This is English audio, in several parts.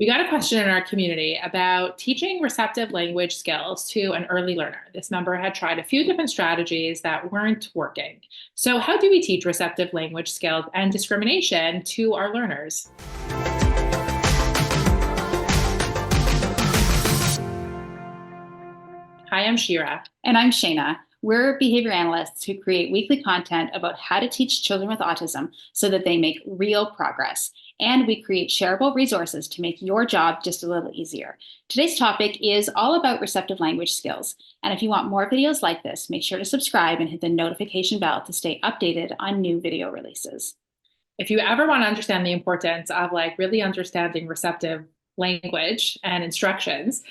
We got a question in our community about teaching receptive language skills to an early learner. This member had tried a few different strategies that weren't working. So, how do we teach receptive language skills and discrimination to our learners? Hi, I'm Shira. And I'm Shayna. We're behavior analysts who create weekly content about how to teach children with autism so that they make real progress. And we create shareable resources to make your job just a little easier. Today's topic is all about receptive language skills. And if you want more videos like this, make sure to subscribe and hit the notification bell to stay updated on new video releases. If you ever want to understand the importance of really understanding receptive language and instructions,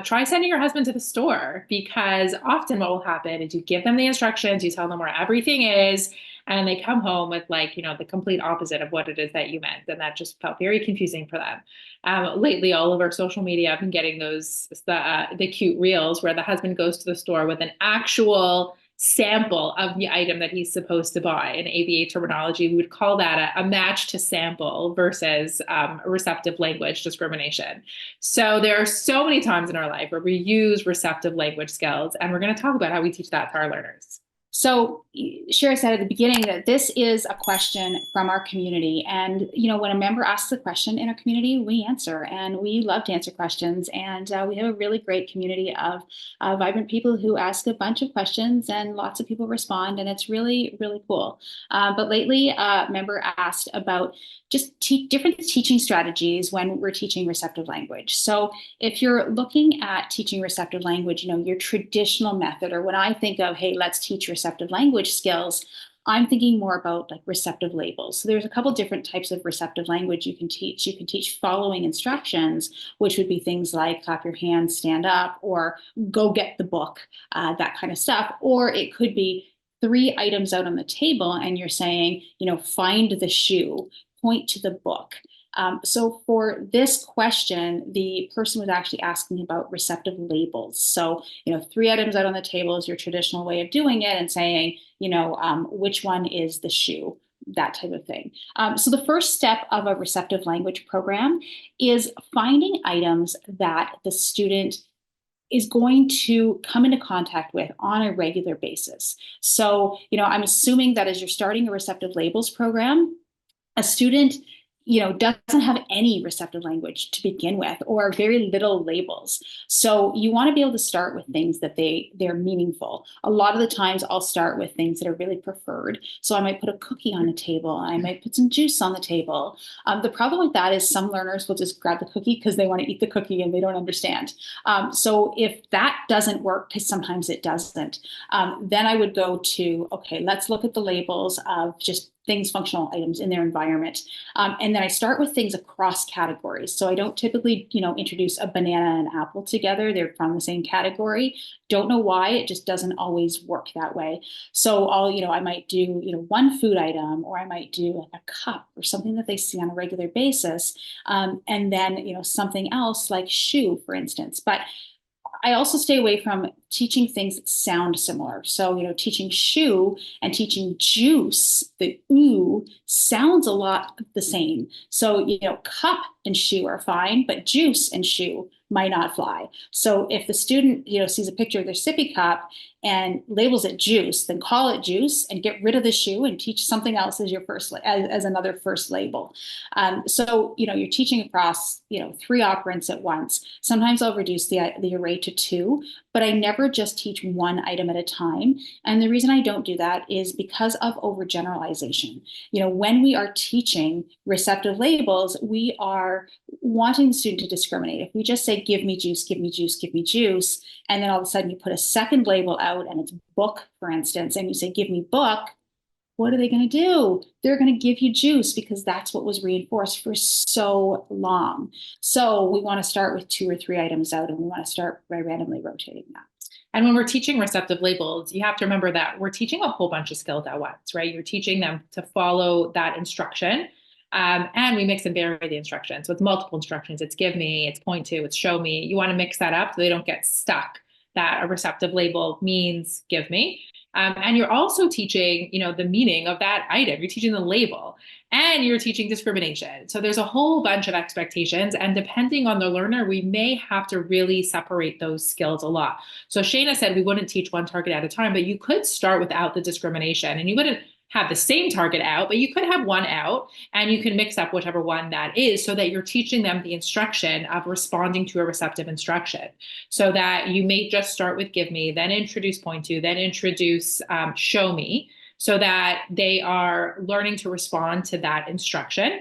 try sending your husband to the store, because often what will happen is you give them the instructions, you tell them where everything is, and they come home with the complete opposite of what it is that you meant. And that just felt very confusing for them. Lately, all over social media, I've been getting the cute reels where the husband goes to the store with an actual sample of the item that he's supposed to buy. In ABA terminology, we would call that a match to sample versus receptive language discrimination. So there are so many times in our life where we use receptive language skills, and we're going to talk about how we teach that to our learners. So Shira said at the beginning that this is a question from our community. And, when a member asks a question in our community, we answer, and we love to answer questions. And we have a really great community of vibrant people who ask a bunch of questions, and lots of people respond, and it's really, really cool. But lately, a member asked about just different teaching strategies when we're teaching receptive language. So if you're looking at teaching receptive language, your traditional method, or when I think of, hey, let's teach receptive language skills, I'm thinking more about receptive labels. So there's a couple different types of receptive language you can teach. You can teach following instructions, which would be things like clap your hands, stand up, or go get the book, that kind of stuff. Or it could be 3 items out on the table, and you're saying, find the shoe, point to the book. So for this question, the person was actually asking about receptive labels. So, 3 items out on the table is your traditional way of doing it, and saying, which one is the shoe, that type of thing. So the first step of a receptive language program is finding items that the student is going to come into contact with on a regular basis. So, I'm assuming that as you're starting a receptive labels program, a student doesn't have any receptive language to begin with, or very little labels. So you want to be able to start with things that they're meaningful. A lot of the times I'll start with things that are really preferred. So I might put a cookie on the table, and I might put some juice on the table. The problem with that is some learners will just grab the cookie because they want to eat the cookie and they don't understand. So if that doesn't work, because sometimes it doesn't, then I would go to, okay, let's look at the labels of just things, functional items in their environment. And then I start with things across categories. So I don't typically, introduce a banana and apple together. They're from the same category. Don't know why, it just doesn't always work that way. So I might do, one food item, or I might do like a cup or something that they see on a regular basis. And then, something else like shoe, for instance. But I also stay away from teaching things that sound similar. So, teaching shoe and teaching juice, the ooh, sounds a lot the same. So, cup and shoe are fine, but juice and shoe might not fly. So if the student, sees a picture of their sippy cup and labels it juice, then call it juice and get rid of the shoe and teach something else as your first, as another first label. So, you're teaching across, 3 operants at once. Sometimes I'll reduce the array to 2, but I never just teach one item at a time. And the reason I don't do that is because of overgeneralization. When we are teaching receptive labels, we are wanting the student to discriminate. If we just say, give me juice, give me juice, give me juice, and then all of a sudden you put a second label out and it's book, for instance, and you say, give me book, what are they going to do? They're going to give you juice, because that's what was reinforced for so long. So we want to start with 2 or 3 items out, and we want to start by randomly rotating that. And when we're teaching receptive labels, you have to remember that we're teaching a whole bunch of skills at once, right? You're teaching them to follow that instruction. And we mix and vary the instructions. So it's multiple instructions. It's give me, it's point to, it's show me. You want to mix that up so they don't get stuck that a receptive label means give me. And you're also teaching, the meaning of that item. You're teaching the label and you're teaching discrimination. So there's a whole bunch of expectations. And depending on the learner, we may have to really separate those skills a lot. So Shayna said we wouldn't teach one target at a time, but you could start without the discrimination and you wouldn't have the same target out, but you could have one out and you can mix up whichever one that is so that you're teaching them the instruction of responding to a receptive instruction. So that you may just start with give me, then introduce point to, then introduce show me, so that they are learning to respond to that instruction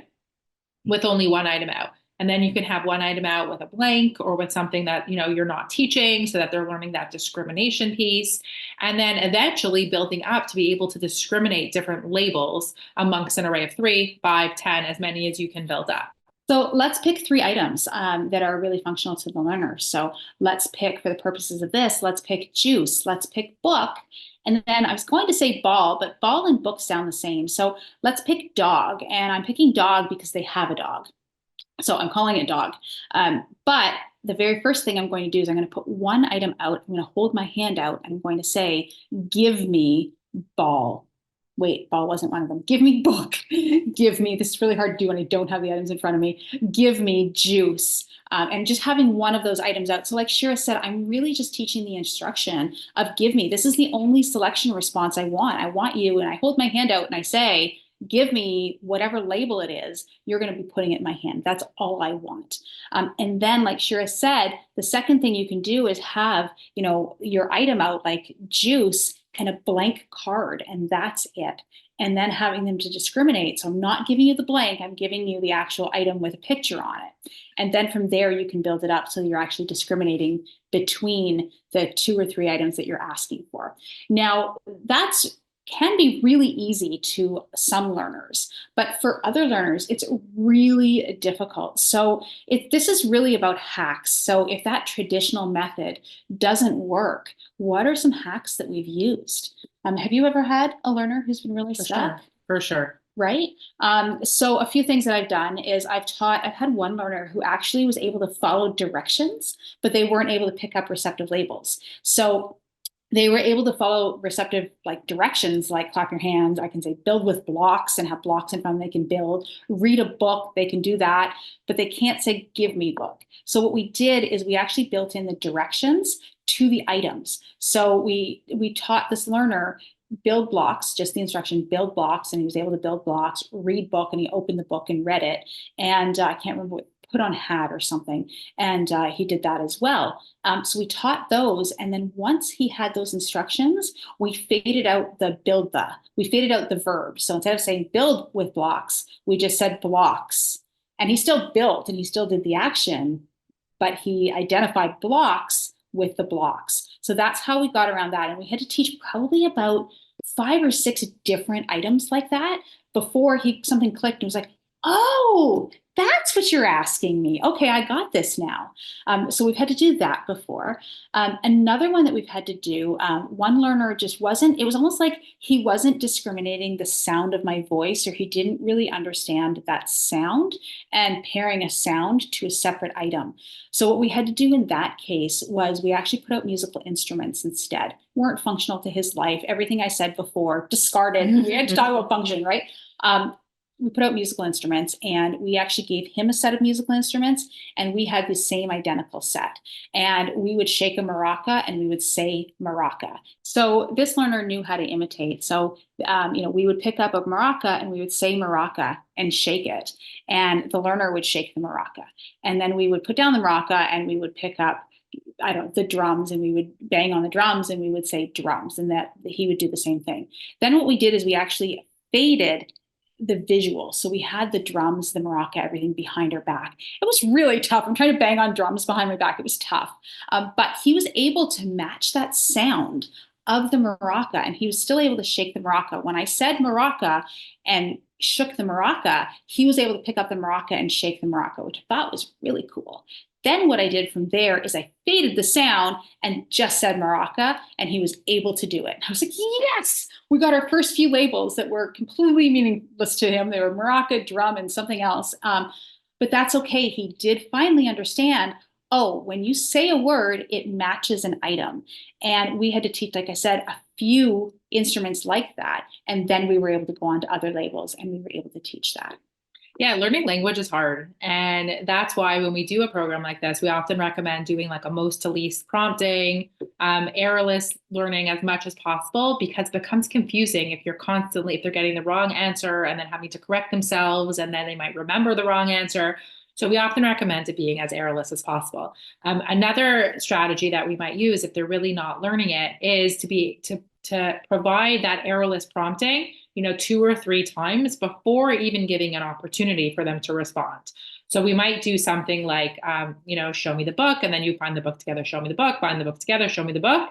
with only one item out. And then you can have one item out with a blank or with something that, you're not teaching so that they're learning that discrimination piece. And then eventually building up to be able to discriminate different labels amongst an array of 3, 5, 10, as many as you can build up. So let's pick 3 items that are really functional to the learner. So let's pick, for the purposes of this, let's pick juice, let's pick book. And then I was going to say ball, but ball and book sound the same. So let's pick dog. And I'm picking dog because they have a dog. So I'm calling it dog. But the very first thing I'm going to do is I'm going to put one item out. I'm going to hold my hand out. I'm going to say, give me ball. Wait, ball wasn't one of them. Give me book. Give me, this is really hard to do when I don't have the items in front of me. Give me juice. And just having one of those items out. So like Shira said, I'm really just teaching the instruction of give me. This is the only selection response I want. I want you, and I hold my hand out and I say, give me whatever label it is, you're going to be putting it in my hand. That's all I want. And then, like Shira said, the second thing you can do is have, your item out like juice and a blank card, and that's it. And then having them to discriminate. So I'm not giving you the blank, I'm giving you the actual item with a picture on it. And then from there, you can build it up so you're actually discriminating between the 2 or 3 items that you're asking for. Now, that's can be really easy to some learners, but for other learners, it's really difficult. So this is really about hacks. So if that traditional method doesn't work, what are some hacks that we've used? Have you ever had a learner who's been really stuck? For sure. Right? So a few things that I've done is I've had one learner who actually was able to follow directions, but they weren't able to pick up receptive labels. So they were able to follow receptive directions, like clap your hands. I can say build with blocks and have blocks in front of them. They can build, read a book. They can do that, but they can't say give me book. So what we did is we actually built in the directions to the items. So we taught this learner build blocks, just the instruction, build blocks, and he was able to build blocks, read book, and he opened the book and read it. And I can't remember what, put on hat or something. And he did that as well. So we taught those. And then once he had those instructions, we faded out we faded out the verb. So instead of saying build with blocks, we just said blocks. And he still built and he still did the action, but he identified blocks with the blocks. So that's how we got around that. And we had to teach probably about 5 or 6 different items like that before something clicked and was like, oh, that's what you're asking me. Okay, I got this now. So we've had to do that before. Another one that we've had to do, one learner it was almost like he wasn't discriminating the sound of my voice, or he didn't really understand that sound and pairing a sound to a separate item. So what we had to do in that case was we actually put out musical instruments instead. Weren't functional to his life. Everything I said before, discarded. We had to talk about function, right? We put out musical instruments, and we actually gave him a set of musical instruments, and we had the same identical set. And we would shake a maraca and we would say maraca. So this learner knew how to imitate. So, we would pick up a maraca and we would say maraca and shake it. And the learner would shake the maraca. And then we would put down the maraca and we would pick up the drums, and we would bang on the drums and we would say drums, and that he would do the same thing. Then what we did is we actually faded the visual. So we had the drums, the maraca, everything behind our back. It was really tough. I'm trying to bang on drums behind my back. It was tough. But he was able to match that sound of the maraca, and he was still able to shake the maraca. When I said maraca and shook the maraca, he was able to pick up the maraca and shake the maraca, which I thought was really cool. Then what I did from there is I faded the sound and just said maraca, and he was able to do it. And I was like, yes, we got our first few labels that were completely meaningless to him. They were maraca, drum, and something else. But that's okay. He did finally understand, oh, when you say a word, it matches an item. And we had to teach, like I said, a few instruments like that. And then we were able to go on to other labels and we were able to teach that. Yeah, learning language is hard. And that's why when we do a program like this, we often recommend doing like a most to least prompting, errorless learning as much as possible, because it becomes confusing if if they're getting the wrong answer and then having to correct themselves, and then they might remember the wrong answer. So we often recommend it being as errorless as possible. Another strategy that we might use if they're really not learning it is to provide that errorless prompting, 2 or 3 times before even giving an opportunity for them to respond. So we might do something like, show me the book, and then you find the book together, show me the book, find the book together, show me the book,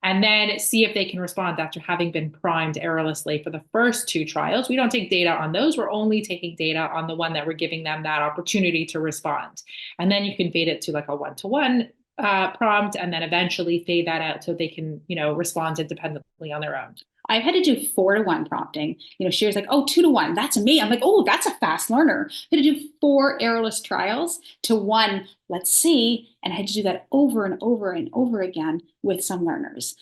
and then see if they can respond after having been primed errorlessly for the first 2 trials. We don't take data on those. We're only taking data on the one that we're giving them that opportunity to respond. And then you can fade it to like a one-to-one prompt, and then eventually fade that out so they can, respond independently on their own. I've had to do 4-to-1 prompting. Sherry's like, oh, 2-to-1, that's me. I'm like, oh, that's a fast learner. I had to do 4 errorless trials to 1, let's see. And I had to do that over and over and over again with some learners.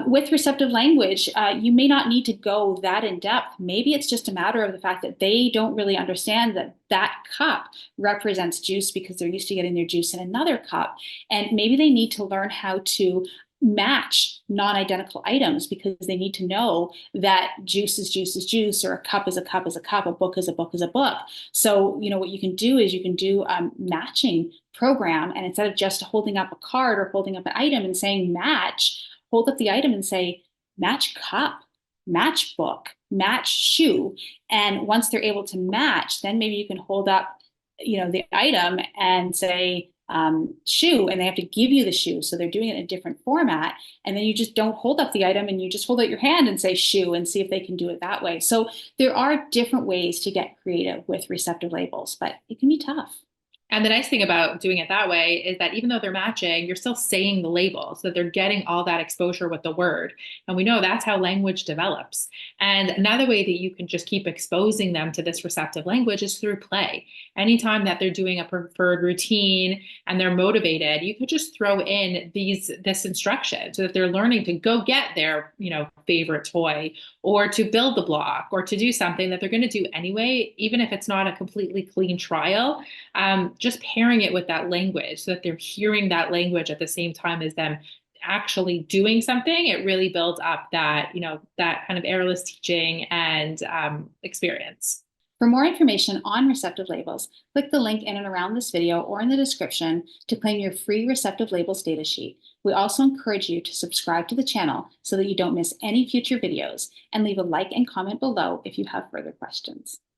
With receptive language, you may not need to go that in depth. Maybe it's just a matter of the fact that they don't really understand that that cup represents juice because they're used to getting their juice in another cup. And maybe they need to learn how to match non-identical items because they need to know that juice is juice is juice, or a cup is a cup is a cup, a book is a book is a book. So, what you can do is you can do a matching program, and instead of just holding up a card or holding up an item and saying match, hold up the item and say match cup, match book, match shoe. And once they're able to match, then maybe you can hold up, the item and say shoe, and they have to give you the shoe. So they're doing it in a different format. And then you just don't hold up the item and you just hold out your hand and say shoe and see if they can do it that way. So there are different ways to get creative with receptive labels, but it can be tough. And the nice thing about doing it that way is that even though they're matching, you're still saying the label so that they're getting all that exposure with the word. And we know that's how language develops. And another way that you can just keep exposing them to this receptive language is through play. Anytime that they're doing a preferred routine and they're motivated, you could just throw in this instruction so that they're learning to go get their, favorite toy, or to build the block, or to do something that they're going to do anyway, even if it's not a completely clean trial. Just pairing it with that language so that they're hearing that language at the same time as them actually doing something, it really builds up that, that kind of errorless teaching and experience. For more information on receptive labels, click the link in and around this video or in the description to claim your free receptive labels datasheet. We also encourage you to subscribe to the channel so that you don't miss any future videos, and leave a like and comment below if you have further questions.